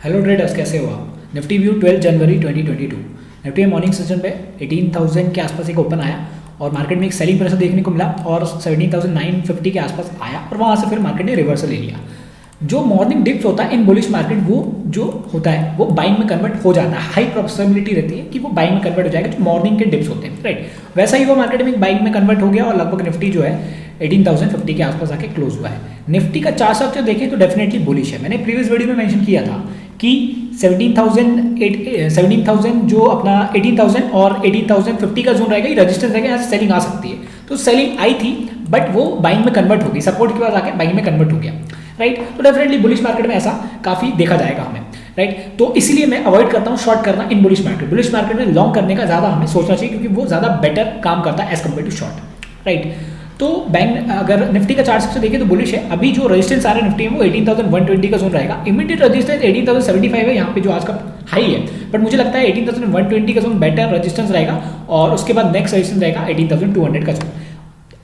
Hello traders, कैसे हो आप। निफ्टी व्यू 12 जनवरी 2022। निफ्टी में मॉर्निंग सेशन पे 18,000 के आसपास एक ओपन आया और मार्केट में एक सेलिंग प्रेशर देखने को मिला और 17,950 के आसपास आया और वहाँ से फिर मार्केट ने रिवर्सल ले लिया। जो मॉर्निंग डिप्स होता है इन बुलिश मार्केट, वो जो होता है वो बाइंग में कन्वर्ट हो जाता है। हाई पॉसिबिलिटी रहती है कि वो बाइंग में कन्वर्ट हो जाएगा जो मॉर्निंग के डिप्स होते हैं, राइट। वैसा ही वो मार्केट में बाइंग में कन्वर्ट हो गया और लगभग निफ्टी जो है 18,050 के आसपास आके क्लोज हुआ है। निफ्टी का चार्ट स्ट्रक्चर देखें तो डेफिनेटली बुलिश है। मैंने प्रीवियस वीडियो में मेंशन किया था कि 17,000 जो अपना 18,000 और 18,050 का जोन रहेगा, ये रजिस्टेंस रहेगा, यहाँ से सेलिंग आ सकती है। तो सेलिंग आई थी बट वो बाइंग में कन्वर्ट हो गई, सपोर्ट के बाद आके बाइंग में कन्वर्ट हो गया, राइट। तो डेफिनेटली बुलिश मार्केट में ऐसा काफी देखा जाएगा हमें, राइट। तो इसीलिए मैं अवॉइड करता हूँ शॉर्ट करना इन बुलिश मार्केट। बुलिश मार्केट में लॉन्ग करने का ज्यादा हमें सोचना चाहिए क्योंकि वो ज्यादा बेटर काम करता है as compared to short, right. तो बैंक अगर निफ्टी का चार्ट से देखें तो बुलिश है। अभी जो रेजिस्टेंस आ रहा है निफ्टी में वो 18,120 का जोन रहेगा। इमीडिएट रेजिस्टेंस 18,075 है, यहाँ पे जो आज का हाई है, बट मुझे लगता है 18,120 का जोन बेटर रेजिस्टेंस रहेगा और उसके बाद नेक्स्ट रेजिस्टेंस रहेगा 18,200 का जोन।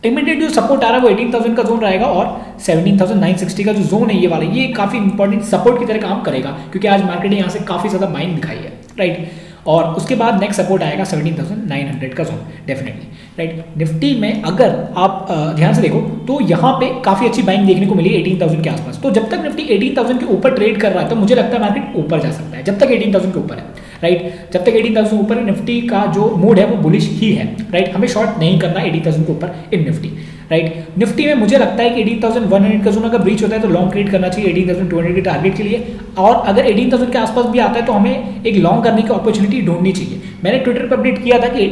इमीडिएट जो सपोर्ट आ रहा है वो 18,000 का जोन रहेगा और 17,960 का जो जोन है ये वाला, ये काफी इंपॉर्टेंट सपोर्ट की तरह काम करेगा क्योंकि आज मार्केट ने यहाँ से काफी ज्यादा बाइंग दिखाई है, राइट। और उसके बाद नेक्स्ट सपोर्ट आएगा 17,900 का जोन, डेफिनेटली, राइट। निफ्टी में अगर आप ध्यान से देखो तो यहाँ पे काफी अच्छी बाइंग देखने को मिली 18,000 के आसपास। तो जब तक निफ्टी 18,000 के ऊपर ट्रेड कर रहा है तो मुझे लगता है मार्केट ऊपर जा सकता है, जब तक 18,000 के ऊपर है, राइट। जब तक 18,000 ऊपर है निफ्टी का जो मूड है वो बुलिश ही है, राइट। हमें शॉर्ट नहीं करना 18,000 के ऊपर इन निफ्टी, राइट। निफ्टी में मुझे लगता है कि 18,100 का जोन अगर ब्रीच होता है तो लॉन्ग ट्रेड करना चाहिए 18,200 के टारगेट के लिए। और अगर 18,000 के आसपास भी आता है तो हमें एक लॉन्ग करने की अपॉर्चुनिटी ढूंढनी चाहिए। मैंने ट्विटर पर अपडेट किया था कि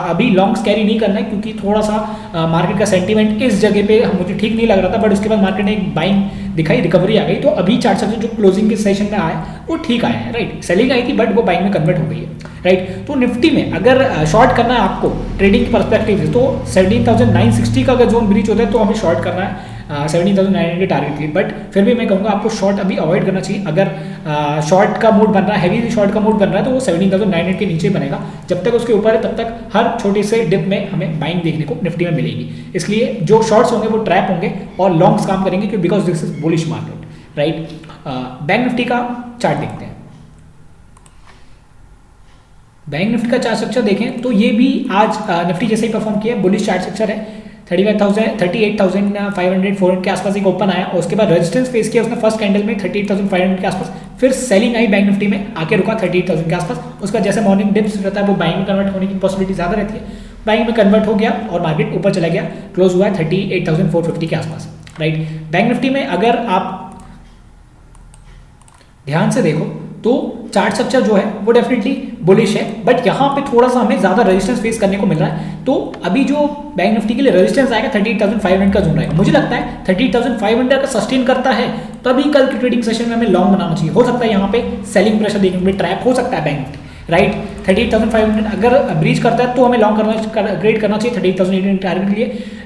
अभी लॉन्ग्स कैरी नहीं करना है क्योंकि थोड़ा सा मार्केट का सेंटीमेंट इस जगह पे मुझे ठीक नहीं लग रहा था, बट उसके बाद मार्केट ने एक बाइंग दिखाई, रिकवरी आ गई। तो अभी चार्ट से जो क्लोजिंग के सेशन में आया वो ठीक आया है, राइट। सेलिंग आई थी बट वो बाइंग में कन्वर्ट हो गई है, राइट। तो निफ्टी में अगर शॉर्ट करना है आपको ट्रेडिंग की पर्सपेक्टिव से तो 17,960 का अगर जोन ब्रीच होता है तो हमें शॉर्ट करना है 17,900 के टारगेट के। बट फिर भी मैं कहूँगा आपको शॉर्ट अभी अवॉइड करना चाहिए। अगर शॉर्ट का मूड बन रहा है, हैवी शॉर्ट का मूड बन रहा है तो वो 17,900 के नीचे बनेगा। जब तक उसके ऊपर है तब तक हर छोटे से डिप में हमें बाइंग देखने को निफ्टी में मिलेगी। इसलिए जो शॉर्ट्स होंगे वो ट्रैप होंगे और लॉन्ग्स काम करेंगे because this is bullish market, right. Bank Nifty का चार्ट देखते हैं। बैंक निफ्टी का चार्ट स्ट्रक्चर देखें तो ये भी आज निफ्टी जैसे ही परफॉर्म किया, बुलिश चार्ट स्ट्रक्चर है। 38,500 के आसपास एक ओपन आया और उसके बाद रेजिस्टेंस फेस किया उसने फर्स्ट कैंडल में 38,500 के आसपास। फिर सेलिंग आई बैंक निफ्टी में, आके रुका 38,000 के आसपास। उसका जैसे मॉर्निंग डिप्स रहता है वो बाइंग में कन्वर्ट होने की पॉसिबिलिटी ज्यादा रहती है। बाइंग में कन्वर्ट हो गया और मार्केट ऊपर चला गया, क्लोज हुआ है 38,450 के आसपास, राइट। बैंक निफ्टी में अगर आप ध्यान से देखो तो चार्ट स्ट्रक्चर जो है वो डेफिनेटली बुलिश है, बट यहाँ पे थोड़ा सा हमें ज्यादा रेजिस्टेंस फेस करने को मिल रहा है। तो अभी जो बैंक निफ्टी के लिए रेजिस्टेंस आएगा 38,500 का जोन रहेगा। मुझे लगता है 38,500 का सस्टेन करता है तभी कल की ट्रेडिंग सेशन में हमें लॉन्ग बनाना चाहिए। हो सकता है यहाँ पे सेलिंग प्रेशर देखने को मिले, ट्रैप हो सकता है बैंक निफ्टी, राइट। 38,500 अगर ब्रीच करता है तो हमें लॉन्ग ग्रेड करना चाहिए 38,800 टारगेट के लिए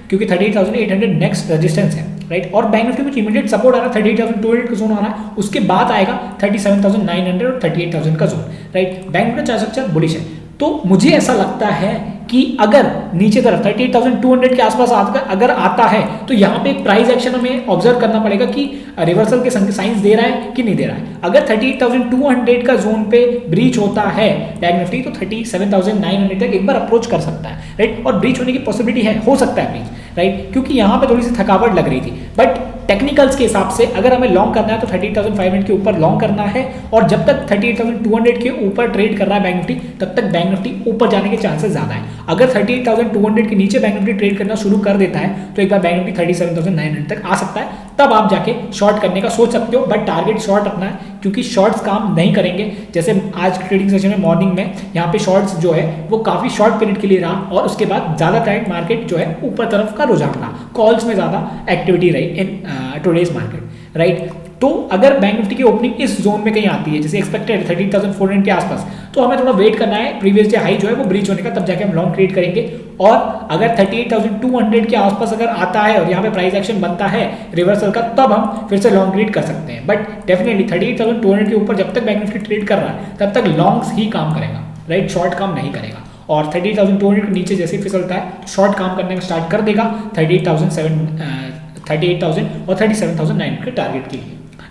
क्योंकि 38,800 नेक्स्ट रेजिस्टेंस है, राइट। और बैंक निफ्टी में इमीडिएट सपोर्ट आ रहा है 38,200 का जोन आ रहा है, उसके बाद आएगा 37,900 और 38,000 का जोन, राइट। बैंक का चार्ट स्ट्रक्चर बुलिश है। तो मुझे ऐसा लगता है कि अगर नीचे तरफ 38,200 के आसपास अगर आता है तो यहाँ पे एक प्राइस एक्शन हमें ऑब्जर्व करना पड़ेगा कि रिवर्सल के साइंस दे रहा है कि नहीं दे रहा है। अगर 38,200 का जोन पे ब्रीच होता है बैंक निफ्टी तो 37,900 तक एक बार अप्रोच कर सकता है, राइट। और ब्रीच होने की पॉसिबिलिटी है, हो सकता है ब्रीच, राइट, क्योंकि यहाँ पे थोड़ी सी थकावट लग रही थी। बट टेक्निकल्स के हिसाब से अगर हमें लॉन्ग करना है तो 38,500 के ऊपर लॉन्ग करना है और जब तक 38,200 के ऊपर ट्रेड कर रहा है बैंक निफ्टी तब तक बैंक निफ्टी ऊपर जाने के चांसेस ज्यादा है। अगर 38,200 के नीचे बैंक निफ्टी ट्रेड करना शुरू कर देता है तो एक बार बैंक निफ्टी 37,900 तक आ सकता है, तब आप जाके शॉर्ट करने का सोच सकते हो। बट टारगेट शॉर्ट रखना है क्योंकि शॉर्ट्स काम नहीं करेंगे। जैसे आज ट्रेडिंग सेशन में मॉर्निंग में यहाँ पे शॉर्ट्स जो है वो काफी शॉर्ट पीरियड के लिए रहा और उसके बाद ज्यादा टाइम मार्केट जो है ऊपर तरफ का रुझान रहा, कॉल्स में ज्यादा एक्टिविटी रही इन टुडेज मार्केट, राइट। तो अगर बैंक निफ्टी की ओपनिंग इस जोन में कहीं आती है जैसे एक्सपेक्टेड 30,400 के आसपास, तो हमें थोड़ा वेट करना है प्रीवियस डे हाई जो है वो ब्रीच होने का, तब जाके हम लॉन्ग ट्रेड करेंगे। और अगर 38,200 के आसपास अगर आता है और यहाँ पे प्राइस एक्शन बनता है रिवर्सल का, तब हम फिर से लॉन्ग ट्रेड कर सकते हैं। बट डेफिनेटली 38,200 के ऊपर जब तक बैंक निफ्टी ट्रेड कर रहा है तब तक लॉन्ग्स ही काम करेगा, राइट, शॉर्ट काम नहीं करेगा। और 38,200 के नीचे जैसे फिसलता है तो शॉर्ट काम करने का स्टार्ट कर देगा 38,000 और 37,900 के टारगेट के लिए,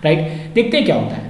राइट। देखते हैं क्या होता है।